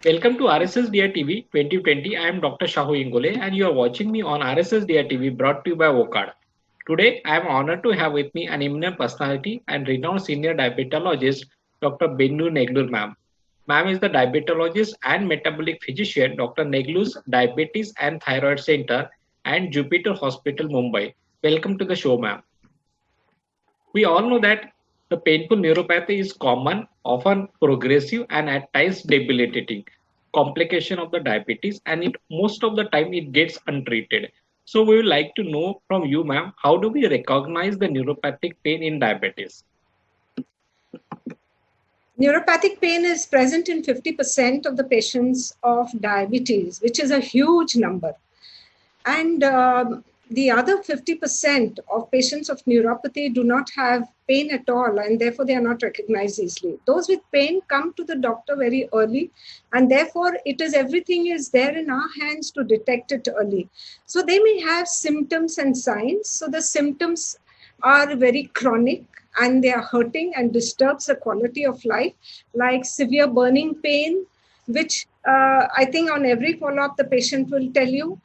Welcome to RSSDI TV 2020. I am Dr. Shahu Ingole and you are watching me on RSSDI TV brought to you by Wockhardt. Today, I am honored to have with me an eminent personality and renowned senior diabetologist, Dr. Benny Negalur ma'am. Ma'am is the diabetologist and metabolic physician, Dr. Negalur's Diabetes and Thyroid Center and Jupiter Hospital, Mumbai. Welcome to the show, ma'am. We all know that the painful neuropathy is common, often progressive, and at times debilitating complication of the diabetes, and it most of the time it gets untreated. So we would like to know from you, ma'am, how do we recognize the neuropathic pain in diabetes? Neuropathic pain is present in 50% of the patients of diabetes, which is a huge number. And the other 50% of patients of neuropathy do not have pain at all, and therefore they are not recognized easily. Those with pain come to the doctor very early, and therefore everything is there in our hands to detect it early. So they may have symptoms and signs. So the symptoms are very chronic and they are hurting and disturbs the quality of life, like severe burning pain, which I think on every follow-up the patient will tell you.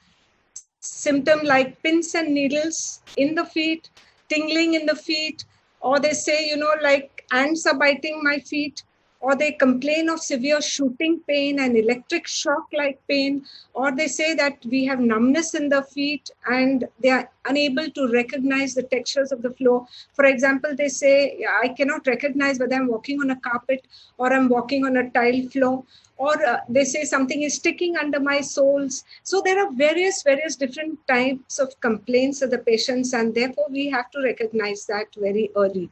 Symptom like pins and needles in the feet, tingling in the feet, or they say, like ants are biting my feet, or they complain of severe shooting pain and electric shock like pain, or they say that we have numbness in the feet and they are unable to recognize the textures of the floor. For example, they say, I cannot recognize whether I'm walking on a carpet or I'm walking on a tile floor, or they say something is sticking under my soles. So there are various different types of complaints of the patients, and therefore we have to recognize that very early.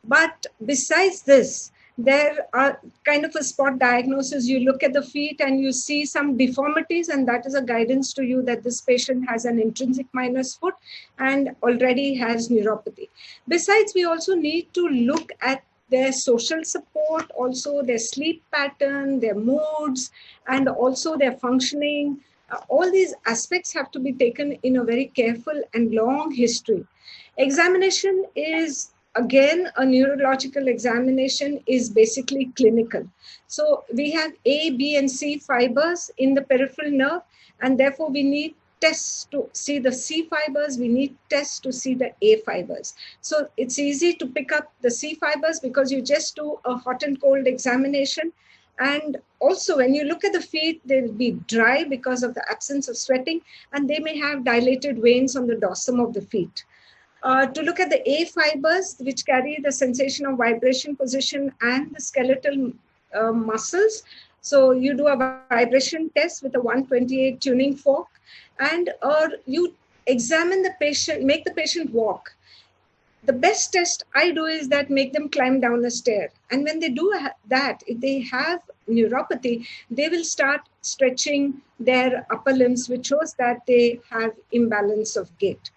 But besides this, there are kind of a spot diagnosis. You look at the feet and you see some deformities, and that is a guidance to you that this patient has an intrinsic minus foot and already has neuropathy. Besides, we also need to look at their social support, also their sleep pattern, their moods, and also their functioning. All these aspects have to be taken in a very careful and long history. Examination is, again, a neurological examination is basically clinical. So we have A, B, and C fibers in the peripheral nerve, and therefore we need tests to see the C fibers, we need tests to see the A fibers. So it's easy to pick up the C fibers because you just do a hot and cold examination. And also when you look at the feet, they'll be dry because of the absence of sweating, and they may have dilated veins on the dorsum of the feet. To look at the A fibers, which carry the sensation of vibration, position, and the skeletal muscles. So you do a vibration test with a 128 tuning fork, and you examine the patient, make the patient walk. The best test I do is that make them climb down a stair. And when they do that, if they have neuropathy, they will start stretching their upper limbs, which shows that they have imbalance of gait.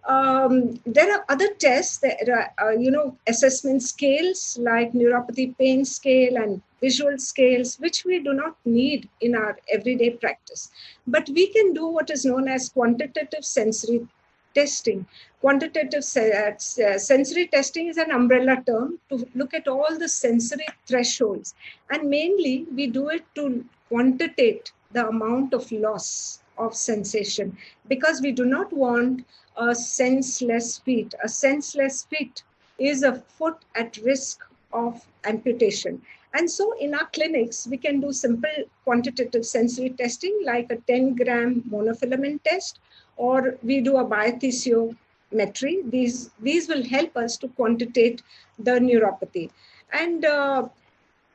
There are other tests, there are, assessment scales like neuropathy pain scale and visual scales, which we do not need in our everyday practice. But we can do what is known as quantitative sensory testing. Quantitative sensory testing is an umbrella term to look at all the sensory thresholds. And mainly, we do it to quantitate the amount of loss of sensation, because we do not want a senseless feet. A senseless feet is a foot at risk of amputation. And so in our clinics, we can do simple quantitative sensory testing like a 10-gram monofilament test, or we do a biothesiometry. These will help us to quantitate the neuropathy. And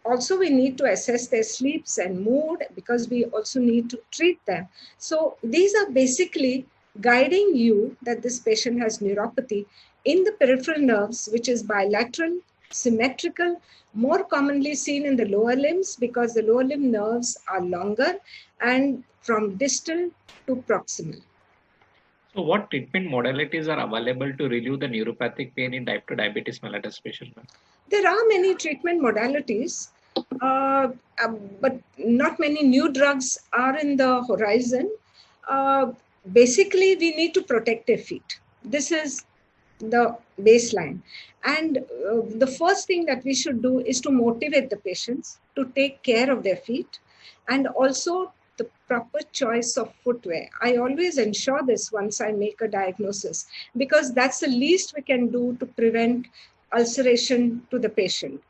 also, we need to assess their sleeps and mood, because we also need to treat them. So these are basically guiding you that this patient has neuropathy in the peripheral nerves, which is bilateral, symmetrical, more commonly seen in the lower limbs because the lower limb nerves are longer, and from distal to proximal. So what treatment modalities are available to relieve the neuropathic pain in type 2 diabetes mellitus patients, ma'am? There are many treatment modalities, but not many new drugs are in the horizon. Basically, we need to protect their feet. This is the baseline. And the first thing that we should do is to motivate the patients to take care of their feet. and also the proper choice of footwear. I always ensure this once I make a diagnosis, because that's the least we can do to prevent ulceration to the patient.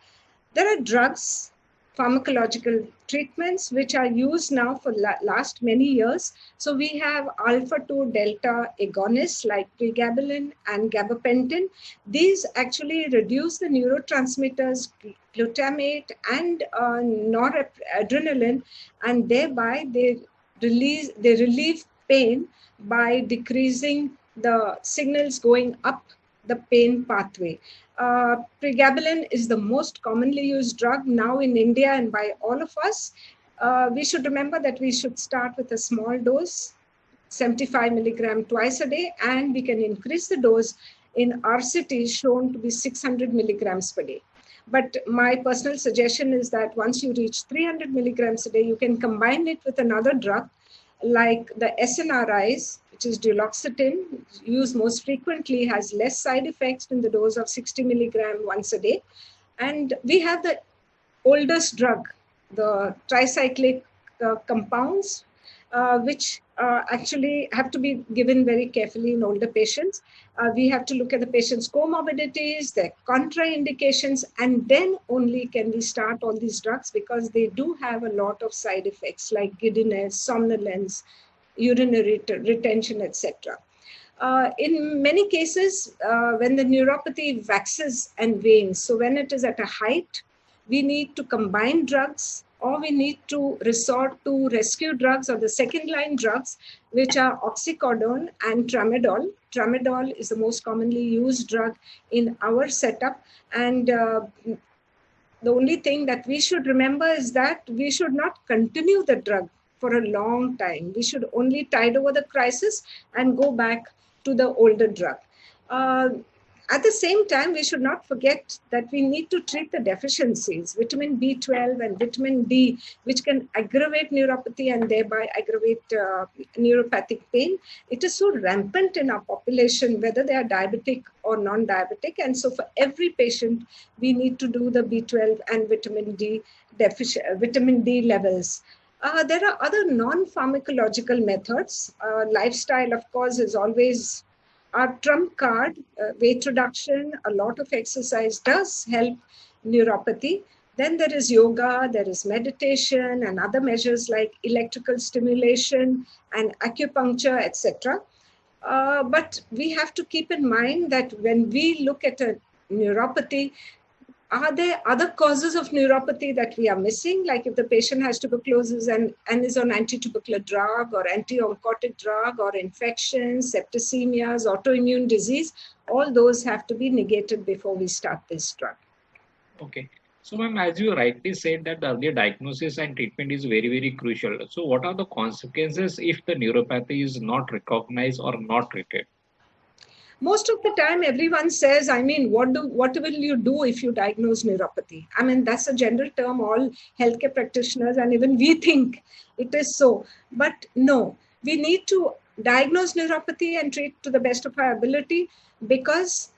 There are drugs, pharmacological treatments, which are used now for last many years. So we have alpha-2 delta agonists like pregabalin and gabapentin. These actually reduce the neurotransmitters glutamate and noradrenaline, and thereby they relieve pain by decreasing the signals going up the pain pathway. Pregabalin is the most commonly used drug now in India and by all of us. We should remember that we should start with a small dose, 75 milligram twice a day, and we can increase the dose in RCT shown to be 600 milligrams per day. But my personal suggestion is that once you reach 300 milligrams a day, you can combine it with another drug like the SNRIs, which is duloxetine, used most frequently, has less side effects in the dose of 60 milligram once a day. And we have the oldest drug, the tricyclic compounds, which actually have to be given very carefully in older patients. We have to look at the patient's comorbidities, their contraindications, and then only can we start all these drugs, because they do have a lot of side effects like giddiness, somnolence, urinary retention, etc. In many cases, when the neuropathy waxes and wanes, so when it is at a height, we need to combine drugs, or we need to resort to rescue drugs or the second line drugs, which are oxycodone and tramadol. Tramadol is the most commonly used drug in our setup. And the only thing that we should remember is that we should not continue the drug for a long time. We should only tide over the crisis and go back to the older drug. At the same time, we should not forget that we need to treat the deficiencies, vitamin B12 and vitamin D, which can aggravate neuropathy and thereby aggravate neuropathic pain. It is so rampant in our population, whether they are diabetic or non-diabetic. And so for every patient, we need to do the B12 and vitamin D levels. There are other non-pharmacological methods. Lifestyle, of course, is always our trump card. Weight reduction, a lot of exercise does help neuropathy. Then there is yoga, there is meditation, and other measures like electrical stimulation and acupuncture, etc. But we have to keep in mind that when we look at a neuropathy, are there other causes of neuropathy that we are missing? Like if the patient has tuberculosis and is on anti-tubercular drug or anti-oncotic drug or infections, septicemias, autoimmune disease, all those have to be negated before we start this drug. Okay. So, ma'am, as you rightly said that the earlier diagnosis and treatment is very, very crucial. So, what are the consequences if the neuropathy is not recognized or not treated? Most of the time, everyone says, I mean, what will you do if you diagnose neuropathy? I mean, that's a general term all healthcare practitioners and even we think it is so. But no, we need to diagnose neuropathy and treat to the best of our ability, because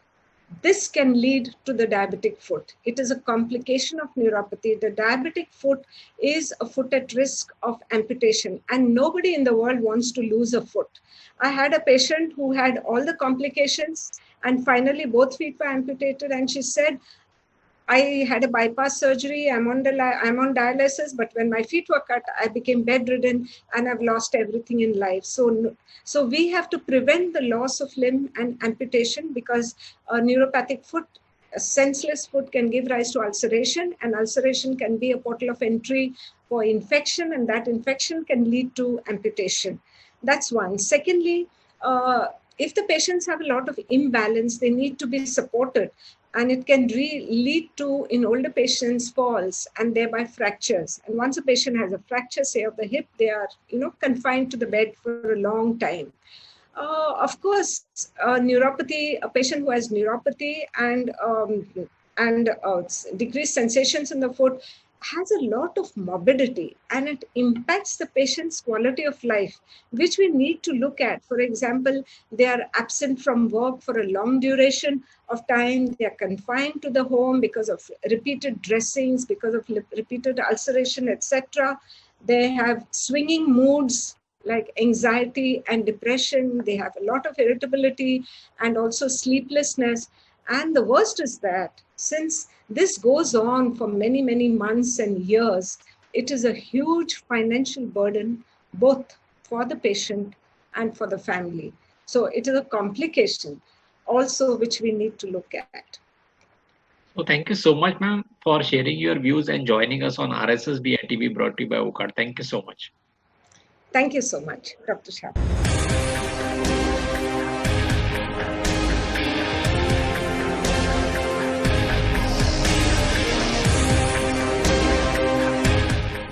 this can lead to the diabetic foot. It is a complication of neuropathy. The diabetic foot is a foot at risk of amputation, and nobody in the world wants to lose a foot. I had a patient who had all the complications and finally both feet were amputated, and she said, I had a bypass surgery, I'm on dialysis, but when my feet were cut, I became bedridden and I've lost everything in life. So we have to prevent the loss of limb and amputation, because a neuropathic foot, a senseless foot, can give rise to ulceration, and ulceration can be a portal of entry for infection, and that infection can lead to amputation. That's one. Secondly, if the patients have a lot of imbalance, they need to be supported. And it can lead to, in older patients, falls and thereby fractures. And once a patient has a fracture, say of the hip, they are confined to the bed for a long time. Of course, neuropathy, a patient who has neuropathy and decreased sensations in the foot has a lot of morbidity, and it impacts the patient's quality of life, which we need to look at. For example, they are absent from work for a long duration of time. They are confined to the home because of repeated dressings, because of repeated ulceration, etc. They have swinging moods like anxiety and depression. They have a lot of irritability and also sleeplessness. And the worst is that since this goes on for many, many months and years, it is a huge financial burden both for the patient and for the family. So it is a complication also which we need to look at. So thank you so much, ma'am, for sharing your views and joining us on RSSDI TV brought to you by Wockhardt. Thank you so much. Thank you so much, Dr. Shah.